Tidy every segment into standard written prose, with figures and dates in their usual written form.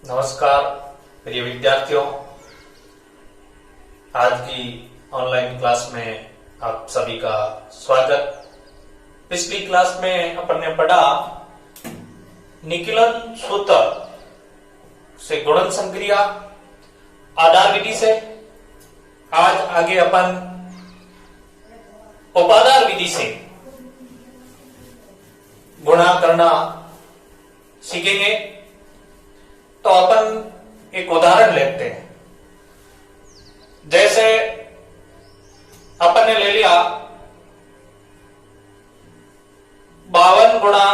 नमस्कार प्रिय विद्यार्थियों, आज की ऑनलाइन क्लास में आप सभी का स्वागत। पिछली क्लास में अपन ने पढ़ा निकलन सूत्र से गुणन संक्रिया आधार विधि से। आज आगे अपन उपादार विधि से गुणा करना सीखेंगे। तो अपन एक उदाहरण लेते हैं। जैसे अपन ने ले लिया 52 गुणा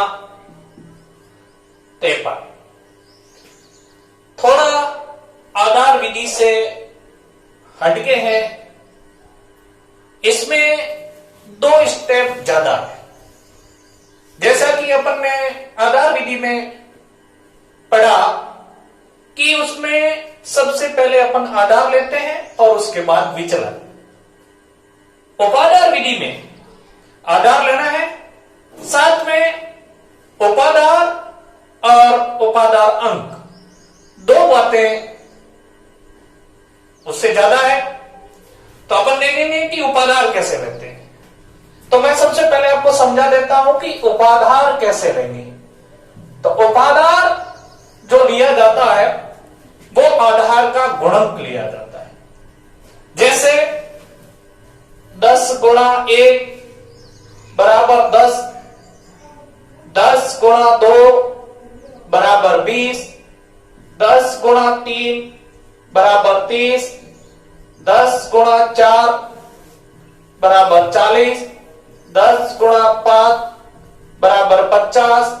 53। थोड़ा आधार विधि से हटके है, इसमें 2 स्टेप ज्यादा है। जैसा कि अपन ने आधार विधि में पढ़ा कि उसमें सबसे पहले अपन आधार लेते हैं और उसके बाद विचलन। उपादार विधि में आधार लेना है, साथ में उपादार और उपादार अंक 2 बातें उससे ज्यादा है। तो अपन देखेंगे कि उपादार कैसे लेते हैं। तो मैं सबसे पहले आपको समझा देता हूं कि उपादार कैसे लेंगे। तो उपादार जो लिया जाता है वो आधार का गुणक लिया जाता है। जैसे 10 गुणा 1 बराबर 10, 10 गुणा 2 बराबर 20, 10 गुणा 3 बराबर 30, 10 गुणा 4 बराबर 40, 10 गुणा 5 बराबर 50,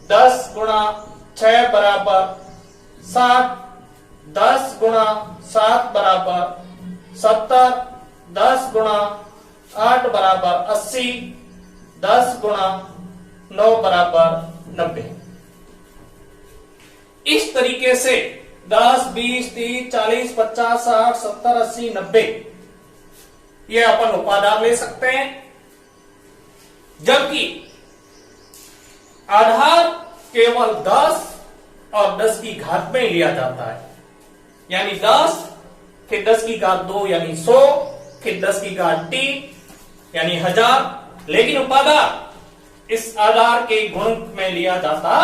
10 गुणा 6 बराबर 60, 10 गुणा 7 बराबर 70, 10 गुणा 8 बराबर 80, 10 गुणा 9 बराबर 90। इस तरीके से 10, 20, 30, 40, 50, 60, 70, 80, 90 ये अपन उपादार ले सकते हैं। जबकि आधार केवल 10 और 10 की घात में लिया जाता है, यानी 10 फिर 10 की घात 2 यानी 100, फिर 10 की घात 3 यानी 1000। लेकिन उपादार इस आधार के गुणक में लिया जाता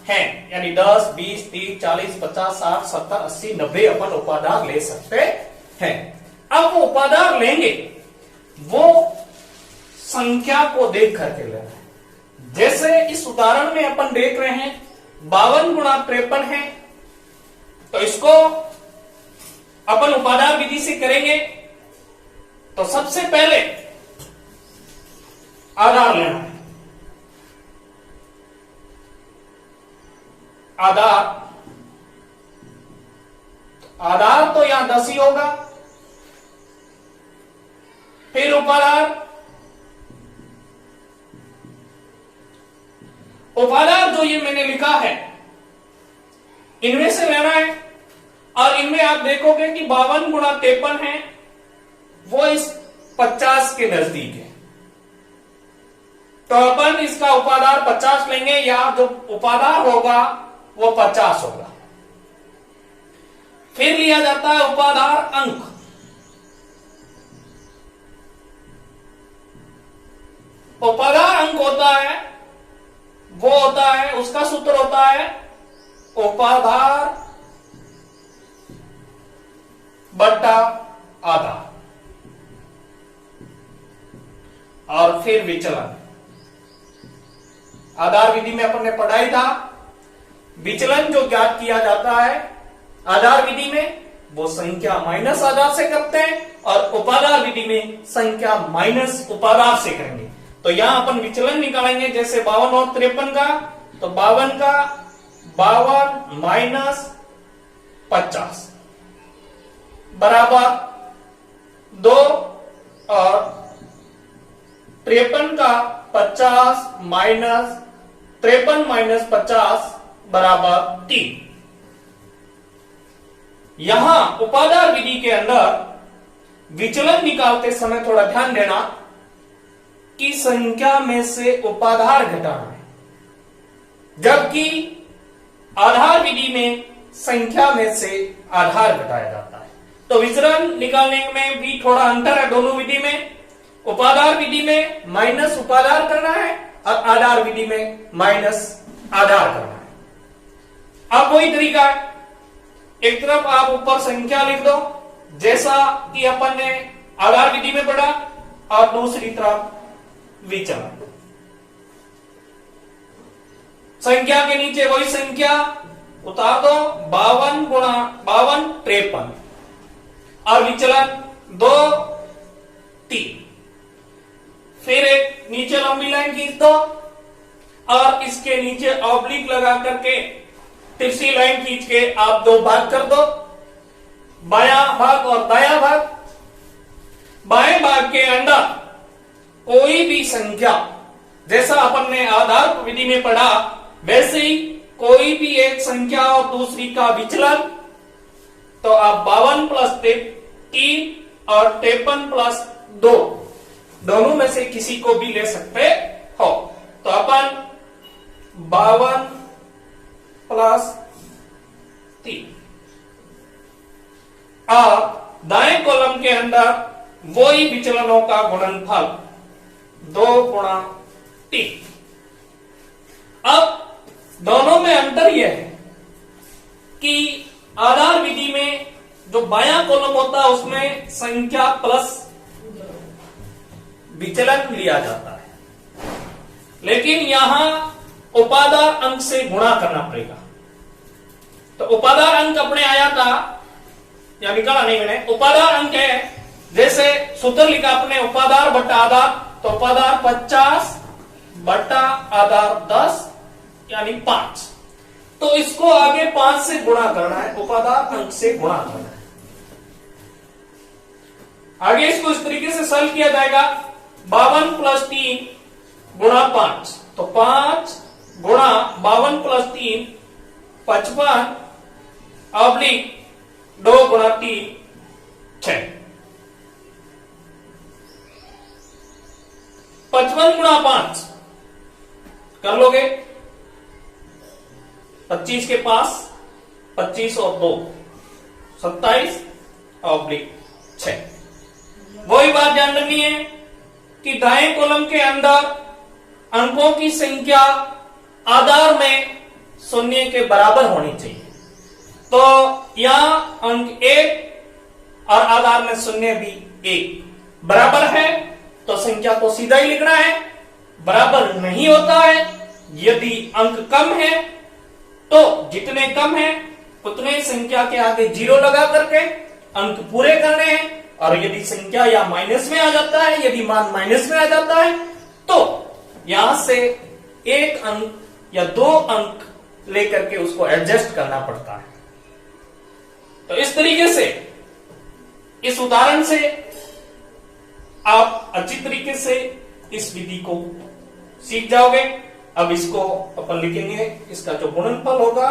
है, यानी 10, 20, 30, 40, 50, 60, 70, 80, 90 अपन उपादार ले सकते हैं। अब वो उपादार लेंगे वो संख्या को देख करके लेना है। जैसे इस उदाहरण में अपन देख रहे हैं 52 गुणा 53 है, तो इसको अपन उपादार विधि से करेंगे। तो सबसे पहले आधार लेना है। आधार तो यहां 10 ही होगा। फिर उपादार जो ये मैंने लिखा है इनमें से लेना है। और इनमें आप देखोगे कि 52 गुणा 53 है वो इस 50 के नजदीक है, तो अपन इसका उपादार 50 लेंगे, या जो उपादार होगा वो 50 होगा। फिर लिया जाता है उपादार अंक। उपादार अंक होता है वो होता है, उसका सूत्र होता है उपादार बट्टा आधार। और फिर विचलन। आधार विधि में अपन ने पढ़ाई था, विचलन जो ज्ञात किया जाता है आधार विधि में वो संख्या माइनस आधार से करते हैं, और उपादार विधि में संख्या माइनस उपादार से करेंगे। तो यहां अपन विचलन निकालेंगे। जैसे 52 और 53 का, तो 52 का 52 माइनस 50 बराबर 2, और 53 का 50 माइनस 53 माइनस 50 बराबर 3। यहां उपादार विधि के अंदर विचलन निकालते समय थोड़ा ध्यान देना कि संख्या में से उपादार घटाना है, जबकि आधार विधि में संख्या में से आधार घटाया जाता है। तो विचलन निकालने में भी थोड़ा अंतर है दोनों विधि में। उपाधार विधि में माइनस उपाधार करना है और आधार विधि में माइनस आधार करना है। अब वही तरीका है, एक तरफ आप ऊपर संख्या लिख दो जैसा कि अपन ने आधार विधि में पढ़ा, और दूसरी तरफ विचलन। संख्या के नीचे वही संख्या उतार दो, 52 गुणा 52 53, और विचलन 2 3। फिर एक नीचे लंबी लाइन खींच दो और इसके नीचे ऑब्लिक लगा करके तिरछी लाइन खींच के आप दो भाग कर दो, बायां भाग और दायां भाग। बाएं भाग के अंदर कोई भी संख्या, जैसा अपन ने आधार विधि में पढ़ा वैसे ही कोई भी एक संख्या और दूसरी का विचलन, तो आप 52 प्लस 3 और 53 प्लस 2 दोनों में से किसी को भी ले सकते हो। तो अपन 52 प्लस 3, और दाएं कॉलम के अंदर वही विचलनों का गुणनफल 2 गुणा 3। अब दोनों में अंतर यह है कि आधार विधि में जो बायां कॉलम होता है उसमें संख्या प्लस विचलन लिया जाता है, लेकिन यहां उपादार अंक से गुणा करना पड़ेगा। तो उपादार अंक अपने आया था, या निकाला नहीं मैंने, उपादार अंक है जैसे सूत्र लिखा अपने उपादार बटा आधार, तो उपादार 50 बटा आधार 10 यानी 5। तो इसको आगे 5 से गुणा करना है, उपादार अंक से गुणा करना है। आगे इसको इस तरीके से सरल किया जाएगा, 52 प्लस 3 गुणा 5, तो 5 गुणा 52 प्लस 3 55 ऑब्लिक 2 गुणा 3 6। 55 गुणा 5 कर लोगे, 25 के पास 25 और 2 27 ऑब्लिक 6। वही बात ध्यान रखनी है कि दाएं कॉलम के अंदर अंकों की संख्या आधार में शून्य के बराबर होनी चाहिए। तो यहां अंक 1 और आधार में शून्य भी 1 बराबर है, तो संख्या को सीधा ही लिखना है। बराबर नहीं होता है, यदि अंक कम है तो जितने कम है उतने संख्या के आगे 0 लगा करके अंक पूरे करने हैं, और यदि संख्या या माइनस में आ जाता है, यदि मान माइनस में आ जाता है तो यहां से 1 अंक या 2 अंक लेकर के उसको एडजस्ट करना पड़ता है। तो इस तरीके से, इस उदाहरण से आप अच्छी तरीके से इस विधि को सीख जाओगे। अब इसको अपन लिखेंगे, इसका जो गुणनफल होगा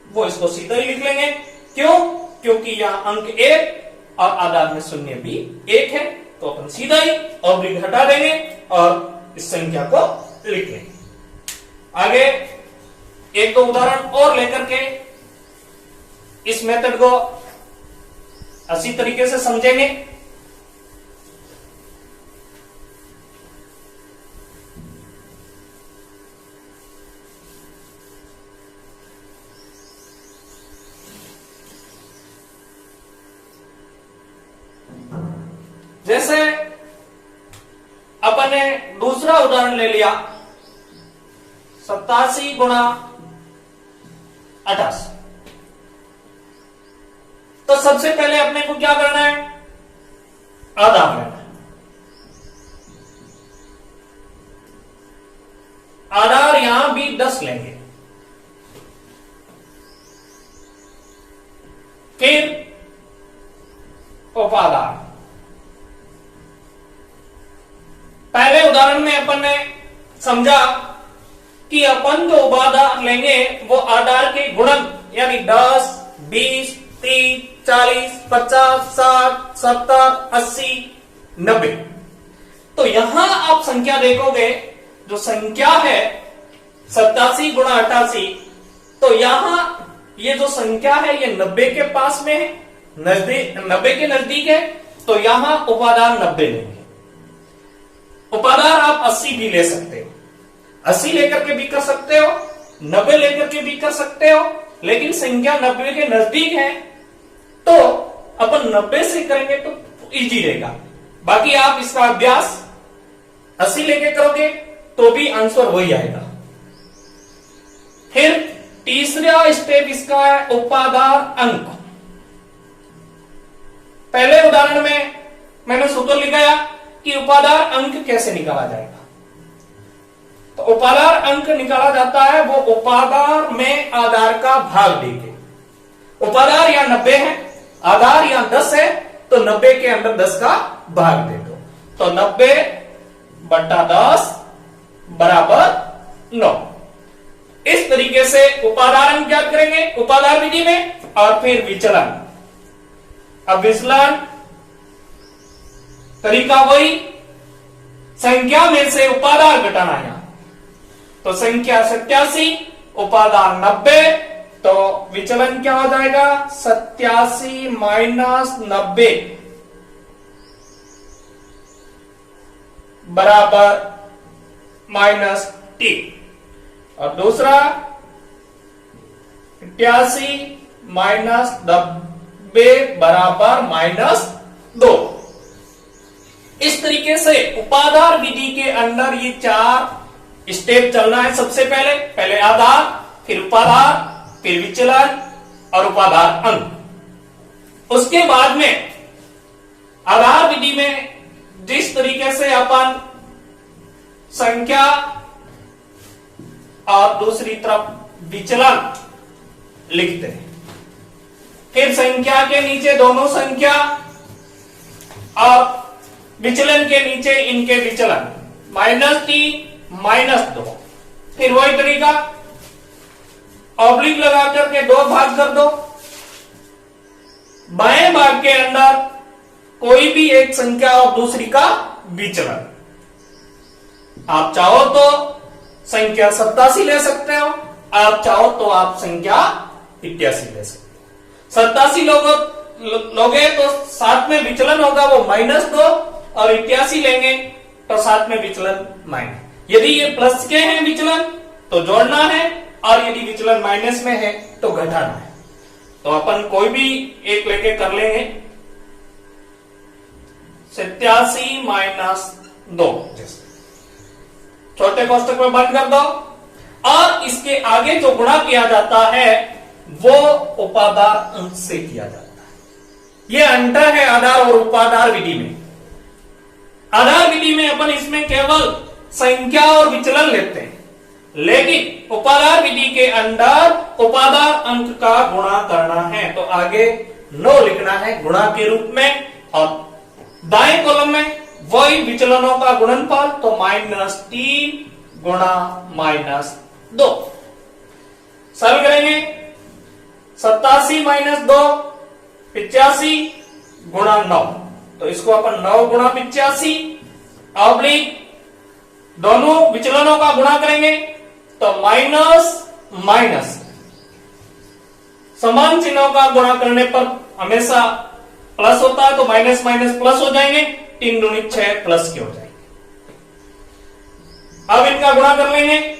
वो इसको सीधा ही लिख लेंगे। क्यों? क्योंकि यहां अंक 1 और आधार में शून्य भी 1 है, तो अपन सीधा ही ऑब्लिक हटा देंगे और इस संख्या को लिख लेंगे। आगे एक दो उदाहरण और लेकर के इस मेथड को अच्छी तरीके से समझेंगे। जैसे अपन ने दूसरा उदाहरण ले लिया, 87 गुणा 88। तो सबसे पहले अपने को क्या करना है? आधार लेना है। आधार यहां भी 10 लेंगे, फिर उपादार। पहले उदाहरण में अपन ने समझा कि अपन जो उपादार लेंगे वो आधार के गुणन, यानी 10, 20, 30, 40, 50, 60, 70, 80, 90। तो यहां आप संख्या देखोगे, जो संख्या है 87 गुणा 88, तो यहां ये जो संख्या है ये 90 के पास में है, नजदीक 90 के नजदीक है, तो यहां उपादान 90 लेंगे। उपादान आप 80 भी ले सकते हो, 80 लेकर के भी कर सकते हो, 90 लेकर के भी कर सकते हो, लेकिन संख्या 90 के नजदीक है तो अपन 90 से करेंगे तो इजी रहेगा। बाकी आप इसका अभ्यास 80 लेके करोगे तो भी आंसर वही आएगा। फिर तीसरा स्टेप इसका है उपादान अंक। पहले उदाहरण में मैंने सूत्र लिखाया कि उपादान अंक कैसे निकाला जाएगा। तो उपादान अंक निकाला जाता है वो उपादान में आधार का भाग देके। उपादान या 90 है, आधार या 10 है, तो 90 के अंदर 10 का भाग दे दो, तो 90/10 बराबर 9। इस तरीके से उपादान अंक ज्ञात करेंगे उपादान विधि में, और फिर विचलन। अब विचलन तरीका वही, संख्या में से उपादान घटाना है। तो संख्या 87, उपादान 90, तो विचलन क्या हो जाएगा 87 माइनस 90 बराबर -t। और दूसरा 88 माइनस 90 बराबर -2। इस तरीके से उपादान विधि के अंदर ये 4 स्टेप चलना है। सबसे पहले आधार, फिर उपादान, फिर विचलन और उपादान अंक। उसके बाद में आधार विधि में जिस तरीके से अपन संख्या और दूसरी तरफ विचलन लिखते हैं, फिर संख्या के नीचे दोनों संख्या और विचलन के नीचे इनके विचलन -t -2। फिर वही तरीका ऑब्लिक लगा करके 2 भाग कर दो। बाएं भाग के अंदर कोई भी एक संख्या और दूसरी का विचलन। आप चाहो तो संख्या 87 ले सकते हो, आप चाहो तो आप संख्या 88 ले सकते हो। 87 लोगे तो साथ में विचलन होगा वो -2, और 88 लेंगे तो साथ में विचलन माइनस। यदि ये प्लस के हैं विचलन तो जोड़ना है, और यदि विचलन माइनस में है तो घटाना है। तो अपन कोई भी एक लेके कर लेंगे, 87 माइनस 2, छोटे कोष्टक में बंद कर दो। और इसके आगे जो गुणा किया जाता है वो उपादान अंक से किया जाता है। यह अंतर है आधार और उपादान विधि में। आधार विधि में अपन इसमें केवल संख्या और विचलन लेते हैं, लेकिन उपादान विधि के अंदर उपादान अंक का गुणा करना है। तो आगे 9 लिखना है गुणा के रूप में, और दाएं कॉलम में वही विचलनों का गुणनफल, तो -3 गुणा -2। सरल करेंगे 87 - 2 85 गुणा 9, तो इसको अपन 9 गुणा 85 ऑब्लिक दोनों विचलनों का गुणा करेंगे तो माइनस समान चिन्हों का गुणा करने पर हमेशा प्लस होता है, तो माइनस माइनस प्लस हो जाएंगे, 3 दूनी 6 प्लस के हो जाएंगे। अब इनका गुणा कर लेंगे,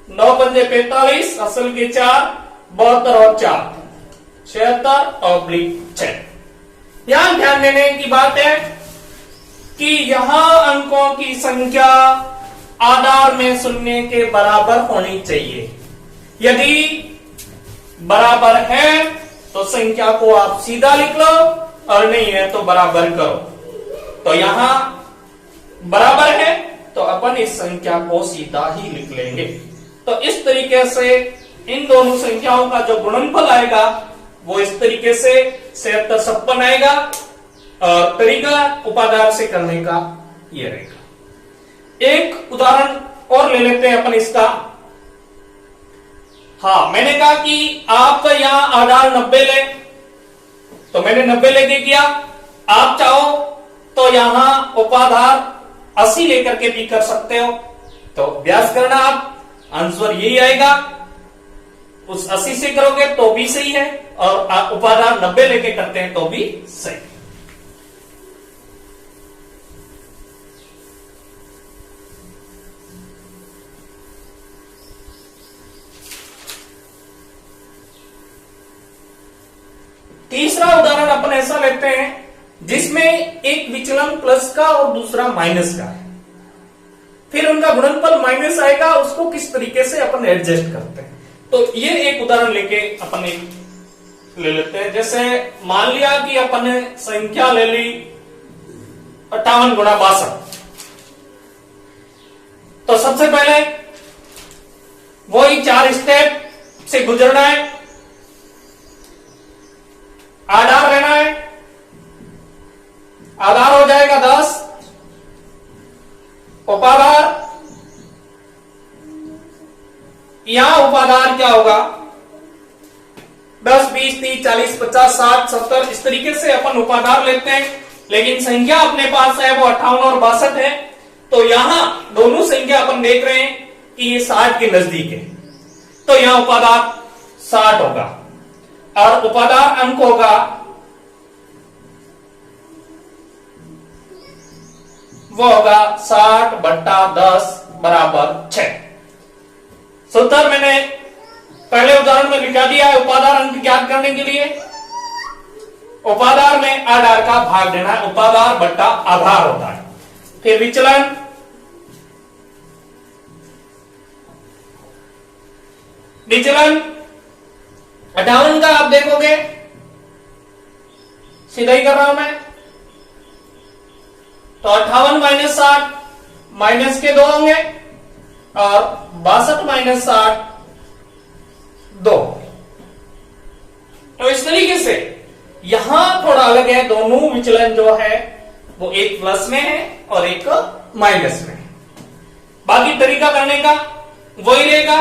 9 पंजे 45, असल के 4, 72 और 4 76/6। यहां ध्यान देने की बात है कि यहां अंकों की संख्या आधार में 0 के बराबर होनी चाहिए। यदि बराबर है तो संख्या को आप सीधा लिख लो, और नहीं है तो बराबर करो। तो यहां बराबर है तो अपन इस संख्या को सीधा ही लिख लेंगे। तो इस तरीके से इन दोनों संख्याओं का जो गुणनफल आएगा वो इस तरीके से 76-56 आएगा। और तरीका उपादान से करने का ये रहेगा। एक उदाहरण और ले लेते हैं अपन इसका। हाँ, मैंने कहा कि आप यहां आधार 90 ले, तो मैंने 90 लेके किया। आप चाहो तो यहां उपाधार 80 लेकर के भी कर सकते हो। तो अभ्यास करना आप, आंसर यही आएगा। उस 80 से करोगे तो भी सही है, और आप उपादान 90 लेके करते हैं तो भी सही। तीसरा उदाहरण अपन ऐसा लेते हैं जिसमें एक विचलन प्लस का और दूसरा माइनस का है, फिर उनका गुणनफल माइनस आएगा, उसको किस तरीके से अपन एडजस्ट करते हैं। तो ये एक उदाहरण लेके अपन एक ले लेते हैं। जैसे मान लिया कि अपन ने संख्या ले ली 58 गुणा 62, तो सबसे पहले वही 4 स्टेप से गुजरना है, आधार लेना है, आधार हो जाएगा 10, उपाधार, यहां उपाधार क्या होगा 10, 20, 30, 40, 50, 60, 70 इस तरीके से अपन उपाधार लेते हैं। लेकिन संख्या अपने पास है वो 58 और 62 है, तो यहां दोनों संख्या अपन देख रहे हैं कि ये 60 के नजदीक है, तो यहां उपाधार 60 होगा और उपाधार अंक होगा वो होगा 60/10 बराबर 6। सूत्र मैंने पहले उदाहरण में लिखा दिया है। उपाधार अंक ज्ञात करने के लिए उपाधार में आधार का भाग देना है, उपाधार बट्टा आधार होता है। फिर विचलन, विचलन 58 का आप देखोगे, सीधा ही कर रहा हूं मैं, तो 58 माइनस 60 माइनस के 2 होंगे और 62 माइनस 60 2। तो इस तरीके से यहां थोड़ा अलग है, दोनों विचलन जो है वो एक प्लस में है और एक माइनस में है। बाकी तरीका करने का वही रहेगा,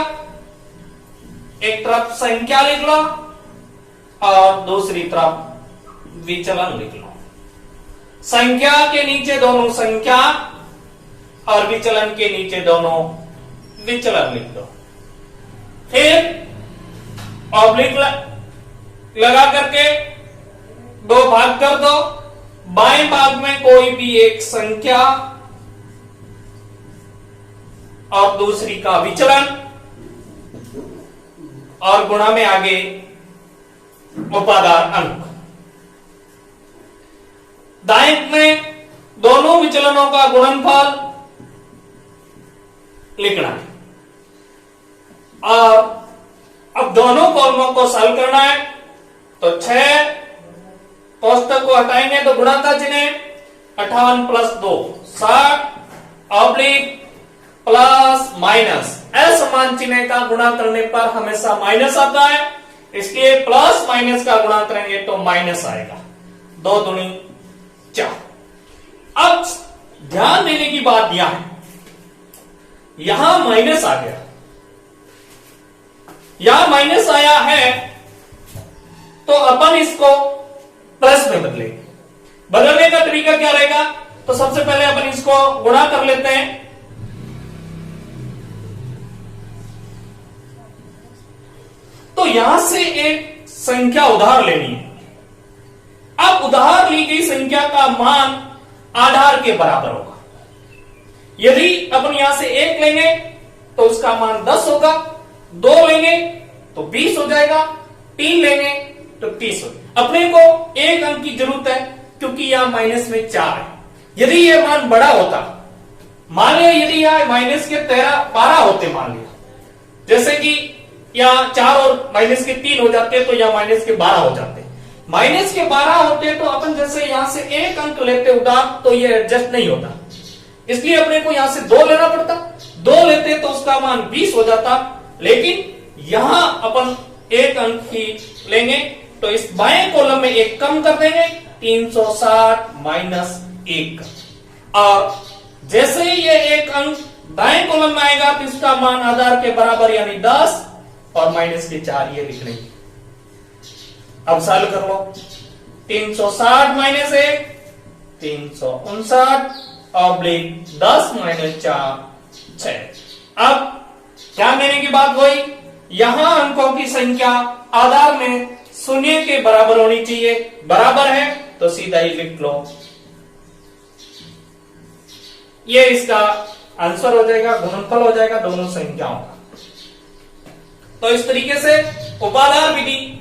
एक तरफ संख्या लिख लो और दूसरी तरफ विचलन लिख लो। संख्या के नीचे दोनों संख्या और विचलन के नीचे दोनों विचलन लिख दो। फिर ऑब्लिक लगा करके 2 भाग कर दो, बाएं भाग में कोई भी एक संख्या और दूसरी का विचलन और गुणा में आगे उपादान अंक। दाएं में दोनों विचलनों का गुणनफल लिखना है और अब दोनों कॉलमों को सॉल्व करना है। तो 6 कोष्टक को हटाएंगे तो गुणा का चिन्ह 58 प्लस 2 60 ऑब्लिक प्लस माइनस, असमान चिन्ह का गुणा करने पर हमेशा माइनस आता है, इसलिए प्लस माइनस का गुणा करेंगे तो माइनस आएगा। 2 दूनी 4। अब ध्यान देने की बात यह है, यहां माइनस आ गया, यहां माइनस आया है तो अपन इसको प्लस में बदलेंगे। बदलने का तरीका क्या रहेगा, तो सबसे पहले अपन इसको गुणा कर लेते हैं। तो यहां से एक संख्या उधार लेनी है। अब उधार ली गई संख्या का मान आधार के बराबर होगा। यदि अपन यहां से 1 लेंगे तो उसका मान 10 होगा, 2 लेंगे तो 20 हो जाएगा, 3 लेंगे तो 30 हो जाएगा। अपने को एक अंक की जरूरत है क्योंकि यहां माइनस में 4 है। यदि यह मान बड़ा होता, मान लिया यदि यहां माइनस के 12 होते, मान लिया जैसे कि यहां 4 और माइनस के 3 हो जाते तो यहां माइनस के 12 हो जाते। माइनस के 12 होते तो अपन जैसे यहां से एक अंक लेते उधार तो ये एडजस्ट नहीं होता, इसलिए अपने को यहां से 2 लेना पड़ता। 2 लेते तो उसका मान 20 हो जाता, लेकिन यहां अपन एक अंक ही लेंगे तो इस बाएं कॉलम में एक कम कर देंगे, 360 माइनस 1। और जैसे ही ये एक अंक दाएं कॉलम में आएगा तो इसका मान आधार के बराबर यानी 10 और माइनस के 4 ये लिख लेंगे। अब सॉल्व कर लो, 360 माइनस 1 359 ऑब्लिक 10 माइनस 4 6। अब ध्यान देने की बात वही, यहां अंकों की संख्या आधार में शून्य के बराबर होनी चाहिए। बराबर है तो सीधा ही लिख लो, ये इसका आंसर हो जाएगा, गुणनफल हो जाएगा दोनों संख्याओं का। तो इस तरीके से उपाधार विधि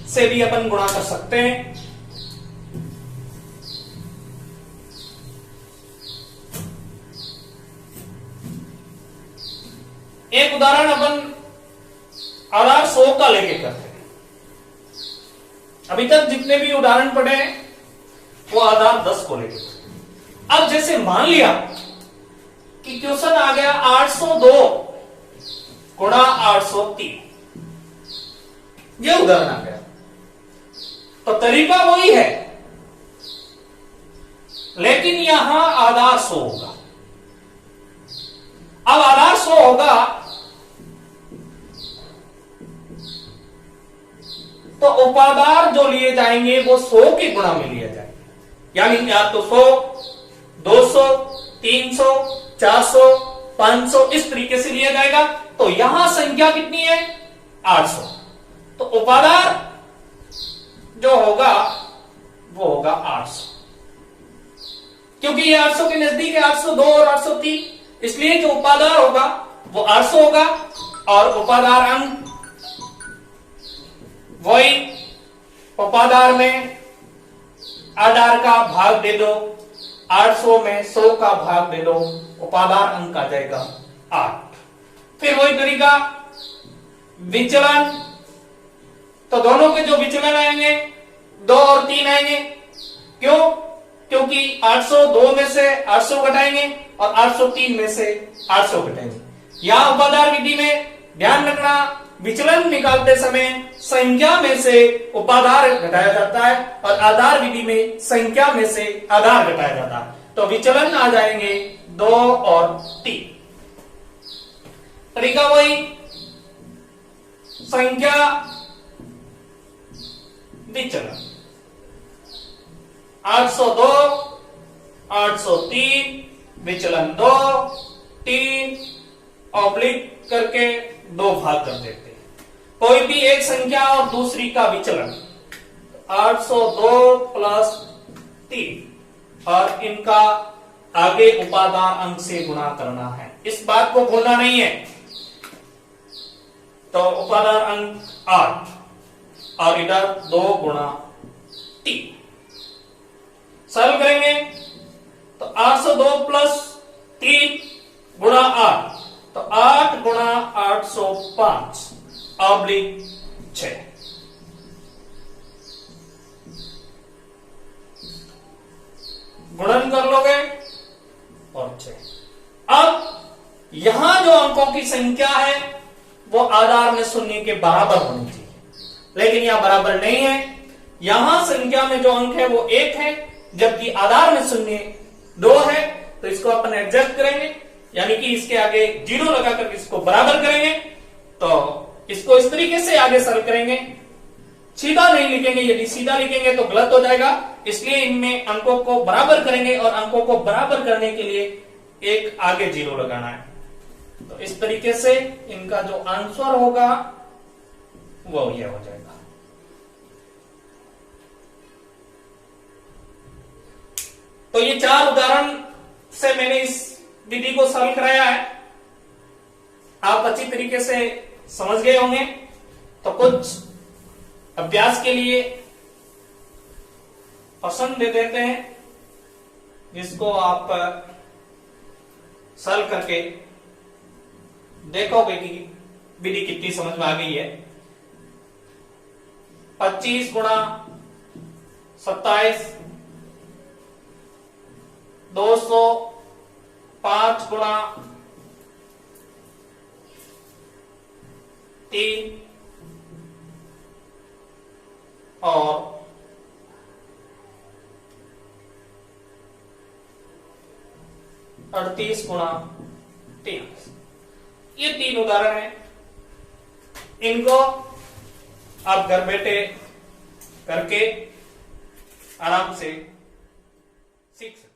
से भी अपन गुणा कर सकते हैं। एक उदाहरण अपन आधार 100 का लेके करते हैं। अभी तक जितने भी उदाहरण पढ़े हैं वो आधार 10 को लेके। अब जैसे मान लिया कि क्वेश्चन आ गया 802 गुणा 803, ये उदाहरण आ गया, तो तरीका वही है, लेकिन यहां आधार 100 होगा। अब आधार 100 होगा तो उपादार जो लिए जाएंगे वो 100 के गुणा में लिए जाएंगे, यानी या तो 100, 200, 300, 400, 500 इस तरीके से लिया जाएगा। तो यहां संख्या कितनी है? 800। तो उपादार जो होगा वो होगा 800, क्योंकि ये 800 के नजदीक है, 802 और 803, इसलिए जो उपादार होगा वो 800 होगा। और उपादार अंक वही, उपादार में आधार का भाग दे दो, 800 में 100 का भाग दे दो, उपादार अंक आ जाएगा 8। फिर वही तरीका विचलन, तो दोनों के जो विचलन आएंगे 2 और 3 आएंगे। क्यों? क्योंकि 802 में से 800 घटाएंगे और 803 में से 800 घटाएंगे। यहां उपादार विधि में ध्यान रखना, विचलन निकालते समय संख्या में से उपादार घटाया जाता है और आधार विधि में संख्या में से आधार घटाया जाता है। तो विचलन आ जाएंगे 2 और 3। तरीका वही, संख्या विचलन 802, 803, विचलन 2, 3 ऑब्लिक करके 2 भाग कर देते हैं। कोई भी एक संख्या और दूसरी का विचलन 802 प्लस 3 और इनका आगे उपादान अंक से गुणा करना है, इस बात को भूलना नहीं है। तो उपादान अंक 8 और इधर 2 गुणा 3 सरल करेंगे तो 802 प्लस 3 गुणा 8, तो 8 गुणा 805 ऑब्लिक 6। गुणन कर लोगे और 6। अब यहां जो अंकों की संख्या है वो आधार में शून्य के बराबर होनी चाहिए, लेकिन यहां बराबर नहीं है। यहां संख्या में जो अंक है वो 1 है, जबकि आधार में शून्य 2 है। तो इसको अपन एडजस्ट करेंगे, यानी कि इसके आगे 0 लगाकर इसको बराबर करेंगे। तो इसको इस तरीके से आगे सरल करेंगे, सीधा नहीं लिखेंगे, यदि सीधा लिखेंगे तो गलत हो जाएगा, इसलिए इनमें अंकों को बराबर करेंगे और अंकों को बराबर करने के लिए एक आगे 0 लगाना है। तो इस तरीके से इनका जो आंसर होगा वो ये हो जाएगा। तो ये 4 उदाहरण से मैंने इस विधि को सरल कराया है, आप अच्छी तरीके से समझ गए होंगे। तो कुछ अभ्यास के लिए प्रश्न दे देते हैं, जिसको आप सरल करके देखोगे कि विधि कितनी समझ में आ गई है। 25 गुणा 27, 205 गुणा 3 और 38 गुणा 3। ये 3 उदाहरण हैं, इनको आप घर बैठे करके आराम से सीख सकते हैं।